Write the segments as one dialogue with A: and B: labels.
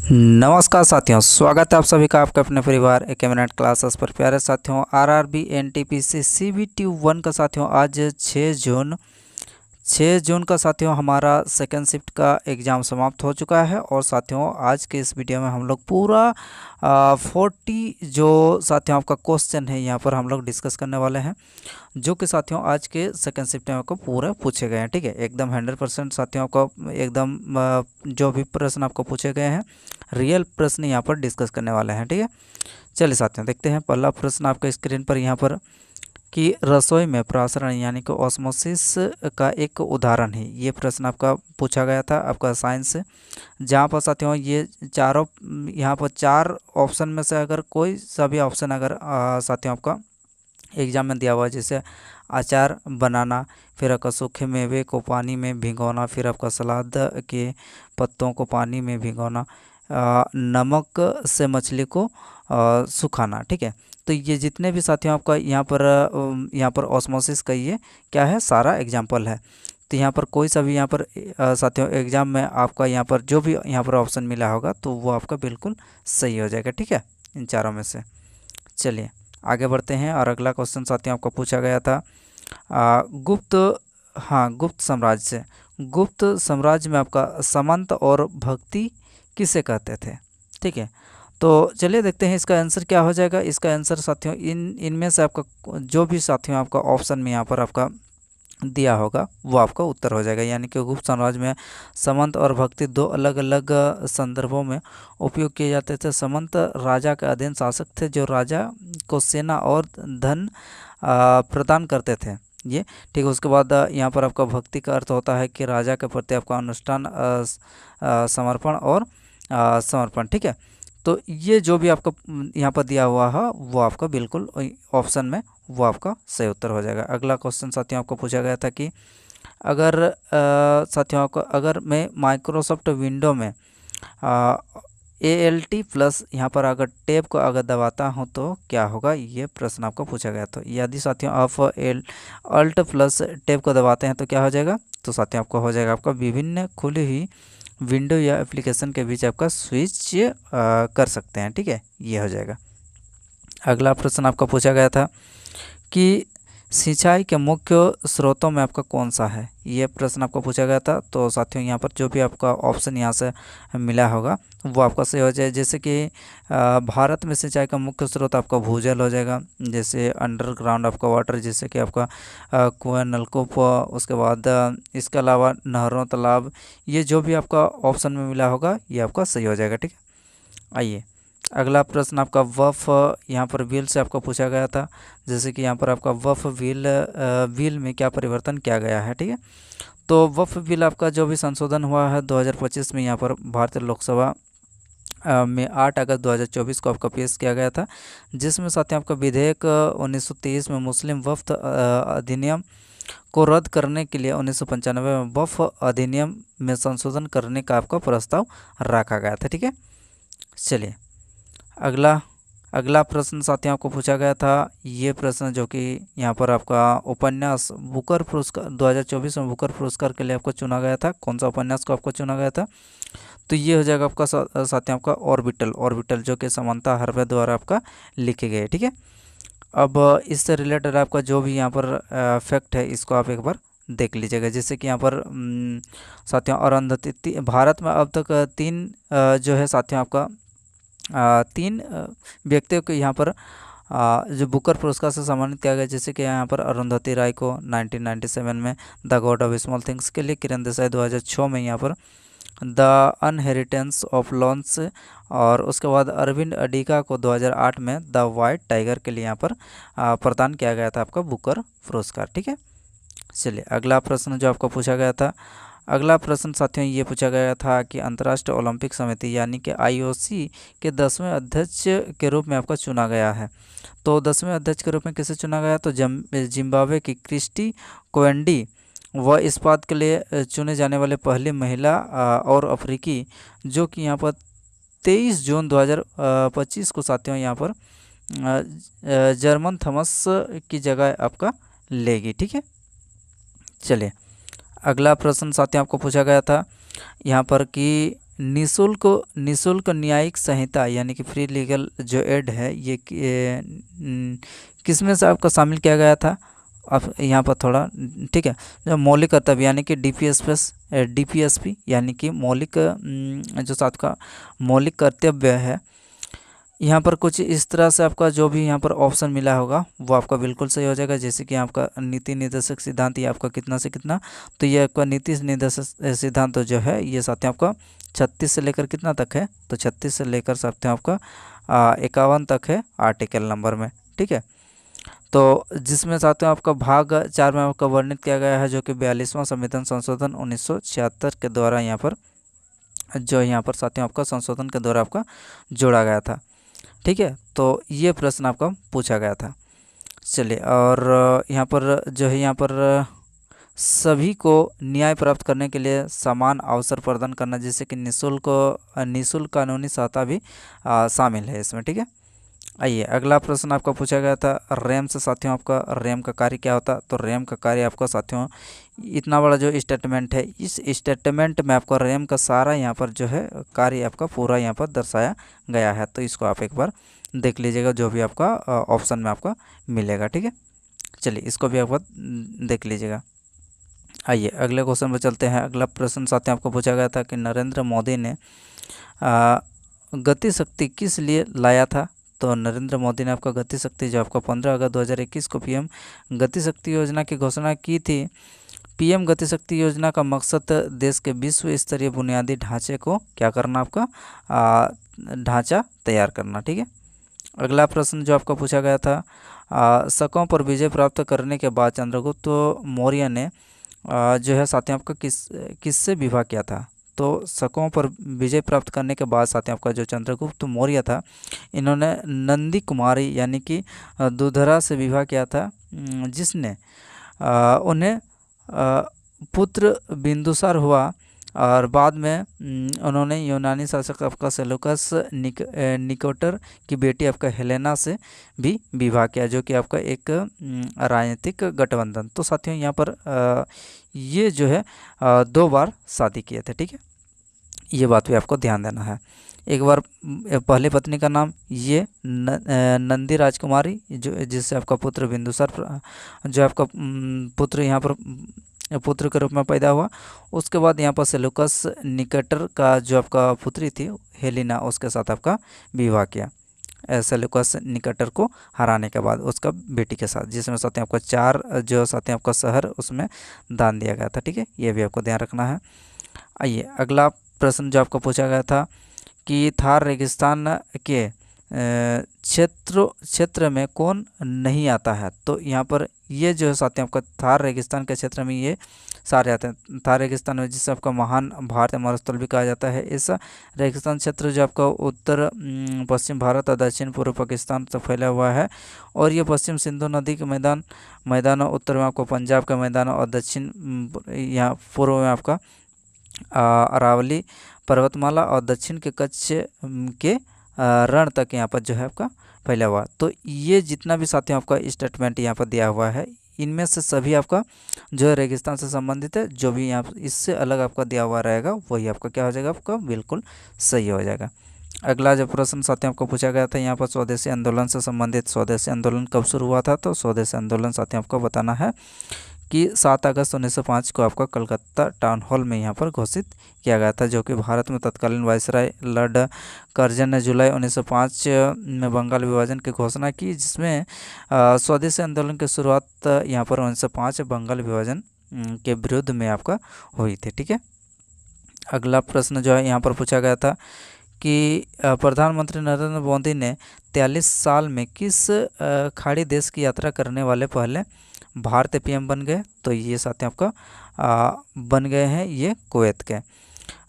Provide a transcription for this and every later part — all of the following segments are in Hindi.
A: नमस्कार साथियों, स्वागत है आप सभी का आपके अपने परिवार एक मिनट क्लासेस पर। प्यारे साथियों, आरआरबी एनटीपीसी सीबीटी 1 का साथियों आज 6 जून का साथियों हमारा सेकेंड शिफ्ट का एग्ज़ाम समाप्त हो चुका है। और साथियों आज के इस वीडियो में हम लोग पूरा 40 जो साथियों आपका क्वेश्चन है यहाँ पर हम लोग डिस्कस करने वाले हैं, जो कि साथियों आज के सेकेंड शिफ्ट में आपको पूरे पूछे गए हैं। ठीक है, एकदम 100% साथियों आपको एकदम जो भी प्रश्न आपको पूछे गए हैं रियल प्रश्न यहाँ पर डिस्कस करने वाले हैं। ठीक है, चलिए साथियों देखते हैं। पहला प्रश्न आपका स्क्रीन पर यहाँ पर कि रसोई में प्रासरण यानी कि ऑस्मोसिस का एक उदाहरण है। ये प्रश्न आपका पूछा गया था आपका साइंस से, जहाँ पर साथियों ये चारों यहाँ पर 4 ऑप्शन में से अगर कोई सा भी ऑप्शन अगर साथियों आपका एग्जाम में दिया हुआ है, जैसे अचार बनाना, फिर आपका सूखे मेवे को पानी में भिगोना, फिर आपका सलाद के पत्तों को पानी में भिगोना, नमक से मछली को सुखाना। ठीक है, तो ये जितने भी साथियों आपका यहाँ पर ऑस्मोसिस का ये क्या है, सारा एग्जाम्पल है। तो यहाँ पर कोई सा भी यहाँ पर साथियों एग्ज़ाम में आपका यहाँ पर जो भी यहाँ पर ऑप्शन मिला होगा तो वो आपका बिल्कुल सही हो जाएगा। ठीक है, इन चारों में से। चलिए आगे बढ़ते हैं। और अगला क्वेश्चन साथियों आपको पूछा गया था गुप्त साम्राज्य से। गुप्त साम्राज्य में आपका समंत और भक्ति किसे कहते थे। ठीक है, तो चलिए देखते हैं इसका आंसर क्या हो जाएगा। इसका आंसर साथियों इनमें से आपका जो भी साथियों आपका ऑप्शन में यहाँ पर आपका दिया होगा वो आपका उत्तर हो जाएगा। यानी कि गुप्त साम्राज्य में समंत और भक्ति दो अलग अलग संदर्भों में उपयोग किए जाते थे। समंत राजा के अधीन शासक थे जो राजा को सेना और धन प्रदान करते थे। ये ठीक है। उसके बाद यहाँ पर आपका भक्ति का अर्थ होता है कि राजा के प्रति आपका अनुष्ठान, समर्पण और समर्पण। ठीक है, तो ये जो भी आपका यहाँ पर दिया हुआ है वो आपका बिल्कुल ऑप्शन में वो आपका सही उत्तर हो जाएगा। अगला क्वेश्चन साथियों आपको पूछा गया था कि अगर साथियों आपको अगर मैं माइक्रोसॉफ्ट विंडो में ALT+ यहाँ पर अगर टैब को अगर दबाता हूँ तो क्या होगा, ये प्रश्न आपको पूछा गया। तो यदि साथियों आप Alt+ टैब को दबाते हैं तो क्या हो जाएगा, तो साथियों आपको हो जाएगा आपका विभिन्न खुली हुई विंडो या एप्लीकेशन के बीच आपका स्विच कर सकते हैं। ठीक है, ये हो जाएगा। अगला प्रश्न आपका पूछा गया था कि सिंचाई के मुख्य स्रोतों में आपका कौन सा है। ये प्रश्न आपको पूछा गया था। तो साथियों यहाँ पर जो भी आपका ऑप्शन यहाँ से मिला होगा वो आपका सही हो जाए। जैसे कि भारत में सिंचाई का मुख्य स्रोत आपका भूजल हो जाएगा, जैसे अंडरग्राउंड आपका वाटर, जैसे कि आपका कुआं, नलकूप, उसके बाद इसके अलावा नहरों, तालाब, ये जो भी आपका ऑप्शन में मिला होगा ये आपका सही हो जाएगा। ठीक है, आइए अगला प्रश्न आपका वफ यहाँ पर व्हील से आपको पूछा गया था। जैसे कि यहाँ पर आपका वफ व्हील में क्या परिवर्तन किया गया है। ठीक है, तो वफ व्हील आपका जो भी संशोधन हुआ है 2025 में यहाँ पर भारतीय लोकसभा में 8 अगस्त 2024 को आपका पेश किया गया था, जिसमें साथ ही आपका विधेयक 1923 में मुस्लिम वफ़्त अधिनियम को रद्द करने के लिए 1995 में वफ अधिनियम में संशोधन करने का आपका प्रस्ताव रखा गया था। ठीक है, चलिए अगला प्रश्न साथियों आपको पूछा गया था। ये प्रश्न जो कि यहाँ पर आपका उपन्यास बुकर पुरस्कार 2024 में बुकर पुरस्कार के लिए आपको चुना गया था, कौन सा उपन्यास को आपको चुना गया था, तो ये हो जाएगा आपका साथियों आपका ऑर्बिटल जो कि समंता हर्वे द्वारा आपका लिखे गए। ठीक है, अब इससे रिलेटेड आपका जो भी यहाँ पर फैक्ट है इसको आप एक बार देख लीजिएगा। जैसे कि यहाँ पर साथियों अरुंधति भारत में अब तक 3 जो है साथियों आपका 3 व्यक्तियों को यहाँ पर जो बुकर पुरस्कार से सम्मानित किया गया। जैसे कि यहाँ पर अरुंधति राय को 1997 में the God of small things के लिए, किरण देसाई 2006 में यहाँ पर द अनहेरिटेंस ऑफ लॉन्स, और उसके बाद अरविंद अडिगा को 2008 में द वाइट टाइगर के लिए यहाँ पर प्रदान किया गया था आपका बुकर पुरस्कार। ठीक है, चलिए अगला प्रश्न जो आपको पूछा गया था। अगला प्रश्न साथियों ये पूछा गया था कि अंतर्राष्ट्रीय ओलंपिक समिति यानी कि IOC के 10वें अध्यक्ष के रूप में आपका चुना गया है। तो 10वें अध्यक्ष के रूप में किसे चुना गया, तो जिम्बाब्वे की क्रिस्टी कोवेंडी व इस पद के लिए चुने जाने वाले पहली महिला और अफ्रीकी, जो कि यहाँ पर 23 जून 2025 को साथियों यहाँ पर जर्मन थॉमस की जगह आपका लेगी। ठीक है, चलिए अगला प्रश्न साथियों आपको पूछा गया था यहाँ पर कि निशुल्क न्यायिक संहिता यानी कि फ्री लीगल जो एड है ये किस में से आपका शामिल किया गया था। अब यहाँ पर थोड़ा ठीक है, जो मौलिक कर्तव्य यानी कि डीपीएसपी यानी कि मौलिक जो साथ का मौलिक कर्तव्य है, यहाँ पर कुछ इस तरह से आपका जो भी यहाँ पर ऑप्शन मिला होगा वो आपका बिल्कुल सही हो जाएगा। जैसे कि आपका नीति निर्देशक सिद्धांत ये आपका कितना से कितना, तो ये आपका नीति निर्देशक सिद्धांत जो है ये साथियों आपका 36 से लेकर कितना तक है, तो 36 से लेकर साथियों आपका 51 तक है आर्टिकल नंबर में। ठीक है, तो जिसमें साथियों आपका भाग 4 में आपका वर्णित किया गया है, जो कि 42वां संविधान संशोधन 1976 के द्वारा यहाँ पर साथियों आपका संशोधन के द्वारा आपका जोड़ा गया था। ठीक है, तो ये प्रश्न आपका पूछा गया था। चलिए, और यहाँ पर जो है यहाँ पर सभी को न्याय प्राप्त करने के लिए समान अवसर प्रदान करना, जैसे कि निःशुल्क कानूनी सहायता भी शामिल है इसमें। ठीक है, आइए अगला प्रश्न आपका पूछा गया था रैम से। साथियों आपका रैम का कार्य क्या होता है, तो रैम का कार्य आपका साथियों इतना बड़ा जो स्टेटमेंट है, इस स्टेटमेंट में आपका रैम का सारा यहाँ पर जो है कार्य आपका पूरा यहाँ पर दर्शाया गया है। तो इसको आप एक बार देख लीजिएगा जो भी आपका ऑप्शन में आपका मिलेगा। ठीक है, चलिए इसको भी आप देख लीजिएगा। आइए अगले क्वेश्चन पर चलते हैं। अगला प्रश्न साथियों आपको पूछा गया था कि नरेंद्र मोदी ने गति शक्ति किस लिए लाया था। तो नरेंद्र मोदी ने आपका गति शक्ति जो आपका 15 अगस्त 2021 को पीएम गति शक्ति योजना की घोषणा की थी। पीएम गति शक्ति योजना का मकसद देश के विश्व स्तरीय बुनियादी ढांचे को क्या करना, आपका ढांचा तैयार करना। ठीक है, अगला प्रश्न जो आपका पूछा गया था शकों पर विजय प्राप्त करने के बाद चंद्रगुप्त मौर्य ने जो है साथियों आपका किससे विवाह किया था। तो शकों पर विजय प्राप्त करने के बाद साथियों आपका जो चंद्रगुप्त मौर्य था, इन्होंने नंदी कुमारी यानी कि दुधरा से विवाह किया था, जिसने उन्हें पुत्र बिंदुसार हुआ। और बाद में उन्होंने यूनानी शासक आपका सेलुकस निकोटर की बेटी आपका हेलेना से भी विवाह किया, जो कि आपका एक राजनीतिक गठबंधन। तो साथियों यहाँ पर ये जो है 2 बार शादी किए थे। ठीक है, ये बात भी आपको ध्यान देना है। एक बार पहले पत्नी का नाम ये नंदी राजकुमारी, जो जिससे आपका पुत्र बिंदुसार जो आपका पुत्र यहाँ पर पुत्र के रूप में पैदा हुआ। उसके बाद यहाँ पर सेलुकस निकेटर का जो आपका पुत्री थी हेलिना, उसके साथ आपका विवाह किया सेलुकस निकेटर को हराने के बाद उसका बेटी के साथ, जिसमें साथ आपका 4 जो साथ आपका शहर उसमें दान दिया गया था। ठीक है, ये भी आपको ध्यान रखना है। आइए अगला प्रश्न जो आपको पूछा गया था कि थार रेगिस्तान के क्षेत्र में कौन नहीं आता है। तो यहाँ पर ये जो है साथियों आपका थार रेगिस्तान के क्षेत्र में ये सारे आते हैं। थार रेगिस्तान में जिसे आपका महान भारतीय मरुस्थल भी कहा जाता है। इस रेगिस्तान क्षेत्र जो आपका उत्तर पश्चिम भारत और दक्षिण पूर्व पाकिस्तान तक फैला हुआ है, और ये पश्चिम सिंधु नदी के मैदानों, उत्तर में आपको पंजाब के मैदानों और दक्षिण यहाँ पूर्व में आपका अरावली पर्वतमाला और दक्षिण के कच्छ के रण तक यहाँ पर जो है आपका फैला हुआ। तो ये जितना भी साथियों आपका स्टेटमेंट यहाँ पर दिया हुआ है, इनमें से सभी आपका जो है रेगिस्तान से संबंधित है। जो भी यहाँ इससे अलग आपका दिया हुआ रहेगा वही आपका क्या हो जाएगा, आपका बिल्कुल सही हो जाएगा। अगला जो प्रश्न साथियों आपको पूछा गया था यहाँ पर स्वदेशी आंदोलन से संबंधित, स्वदेशी आंदोलन कब शुरू हुआ था। तो स्वदेशी आंदोलन साथियों आपको बताना है कि 7 अगस्त 1905 को आपका कलकत्ता टाउन हॉल में यहाँ पर घोषित किया गया था, जो कि भारत में तत्कालीन वायसराय लॉर्ड कर्जन ने जुलाई 1905 में बंगाल विभाजन की घोषणा की, जिसमें स्वदेशी आंदोलन की शुरुआत यहाँ पर 1905 बंगाल विभाजन के विरुद्ध में आपका हुई थी। ठीक है, अगला प्रश्न जो है यहाँ पर पूछा गया था कि प्रधानमंत्री नरेंद्र मोदी ने 43 साल में किस खाड़ी देश की यात्रा करने वाले पहले भारतीय पीएम बन गए। तो ये साथियों आपका बन गए हैं ये कुवैत के।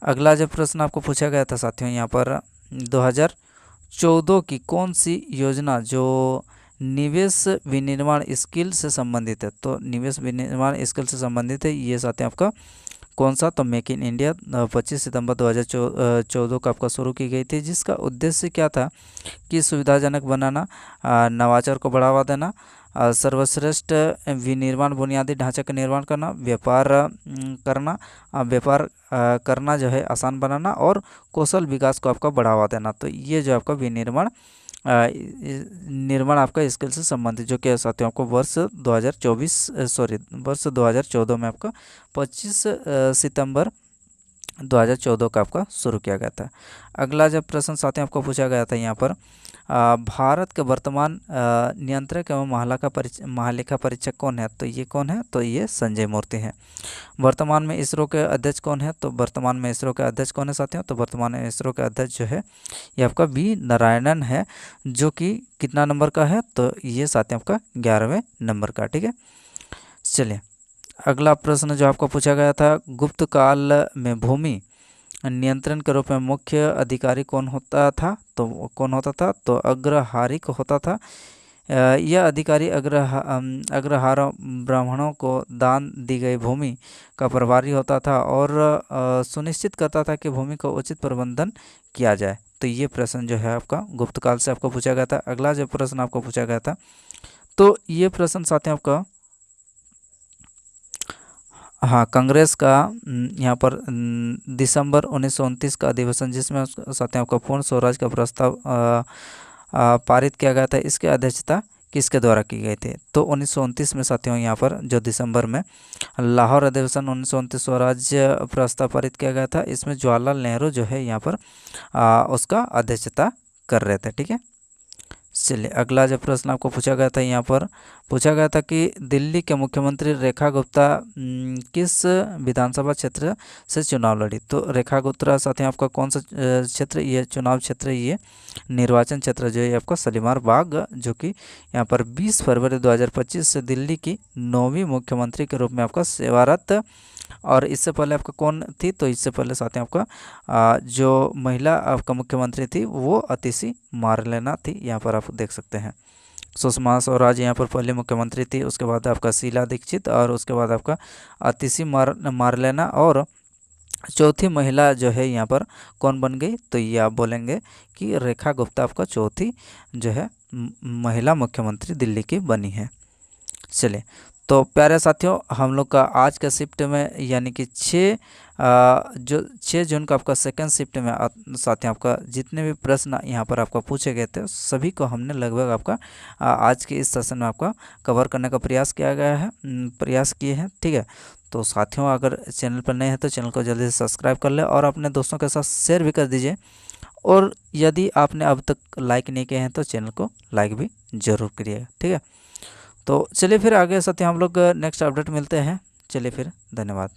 A: अगला जो प्रश्न आपको पूछा गया था साथियों यहाँ पर 2014 की कौन सी योजना जो निवेश विनिर्माण स्किल से संबंधित है। तो निवेश विनिर्माण स्किल से संबंधित है ये साथियों आपका कौन सा, तो मेक इन इंडिया 25 सितंबर 2014 को आपका शुरू की गई थी, जिसका उद्देश्य क्या था कि सुविधाजनक बनाना, नवाचार को बढ़ावा देना, सर्वश्रेष्ठ विनिर्माण बुनियादी ढांचे का निर्माण करना, व्यापार करना जो है आसान बनाना, और कौशल विकास को आपका बढ़ावा देना। तो ये जो आपका विनिर्माण निर्माण आपका स्किल से संबंधित, जो कि साथियों आपको वर्ष 2014 में आपका 25 सितंबर 2014 का आपका शुरू किया गया था। अगला जब प्रश्न साथियों आपको पूछा गया था यहाँ पर, भारत के वर्तमान नियंत्रक एवं महालेखा परीक्षक कौन है? तो ये कौन है? तो ये संजय मूर्ति हैं। वर्तमान में इसरो के अध्यक्ष कौन है? तो वर्तमान में इसरो के अध्यक्ष कौन है साथियों? तो वर्तमान में इसरो के अध्यक्ष जो है ये आपका वी नारायणन है, जो कि कितना नंबर का है? तो ये साथियों आपका 11वें नंबर का। ठीक है, चलिए अगला प्रश्न जो आपको पूछा गया था, गुप्त काल में भूमि नियंत्रण के रूप में मुख्य अधिकारी कौन होता था? तो कौन होता था? तो अग्रहारिक होता था। यह अधिकारी अग्रहार ब्राह्मणों को दान दी गई भूमि का प्रभारी होता था और सुनिश्चित करता था कि भूमि का उचित प्रबंधन किया जाए। तो ये प्रश्न जो है आपका गुप्त काल से आपको पूछा गया था। अगला जो प्रश्न आपको पूछा गया था, तो ये प्रश्न साथियों आपका, हाँ, कांग्रेस का यहाँ पर दिसंबर 1929 का अधिवेशन, जिसमें साथियों आपका पूर्ण स्वराज का प्रस्ताव पारित किया गया था, इसकी अध्यक्षता किसके द्वारा की गई थी? तो 1929 में साथियों यहाँ पर जो दिसंबर में लाहौर अधिवेशन 1929 स्वराज्य प्रस्ताव पारित किया गया था, इसमें जवाहरलाल नेहरू जो है यहाँ पर उसका अध्यक्षता कर रहे थे। ठीक है, चलिए अगला जो प्रश्न आपको पूछा गया था, यहाँ पर पूछा गया था कि दिल्ली के मुख्यमंत्री रेखा गुप्ता किस विधानसभा क्षेत्र से चुनाव लड़ी? तो रेखा गुप्ता साथियों आपका कौन सा क्षेत्र, ये चुनाव क्षेत्र, ये निर्वाचन क्षेत्र जो है आपका शालीमार बाग, जो कि यहाँ पर 20 फरवरी 2025 से दिल्ली की 9वीं मुख्यमंत्री के रूप में आपका सेवारत। और इससे पहले आपका कौन थी? तो इससे पहले साथियों आपका जो महिला आपका मुख्यमंत्री थी वो अतिशी मारलेना थी। यहाँ पर आप देख सकते हैं सुषमा स्वराज यहाँ पर पहले मुख्यमंत्री थी, उसके बाद आपका शीला दीक्षित, और उसके बाद आपका अतिशी मारलेना, और चौथी महिला जो है यहाँ पर कौन बन गई? तो ये आप बोलेंगे कि रेखा गुप्ता आपका चौथी जो है महिला मुख्यमंत्री दिल्ली की बनी है। चलिए तो प्यारे साथियों, हम लोग का आज का शिफ्ट में यानी कि 6 जून का आपका सेकंड शिफ्ट में साथियों आपका जितने भी प्रश्न यहाँ पर आपका पूछे गए थे सभी को हमने लगभग आपका आज के इस सेशन में आपका कवर करने का प्रयास किया गया है, प्रयास किए हैं। ठीक है, तो साथियों अगर चैनल पर नए हैं तो चैनल को जल्दी से सब्सक्राइब कर ले और अपने दोस्तों के साथ शेयर भी कर दीजिए, और यदि आपने अब तक लाइक नहीं किए हैं तो चैनल को लाइक भी ज़रूर करिएगा। ठीक है, तो चलिए फिर आगे साथियों हम लोग नेक्स्ट अपडेट मिलते हैं। चलिए फिर, धन्यवाद।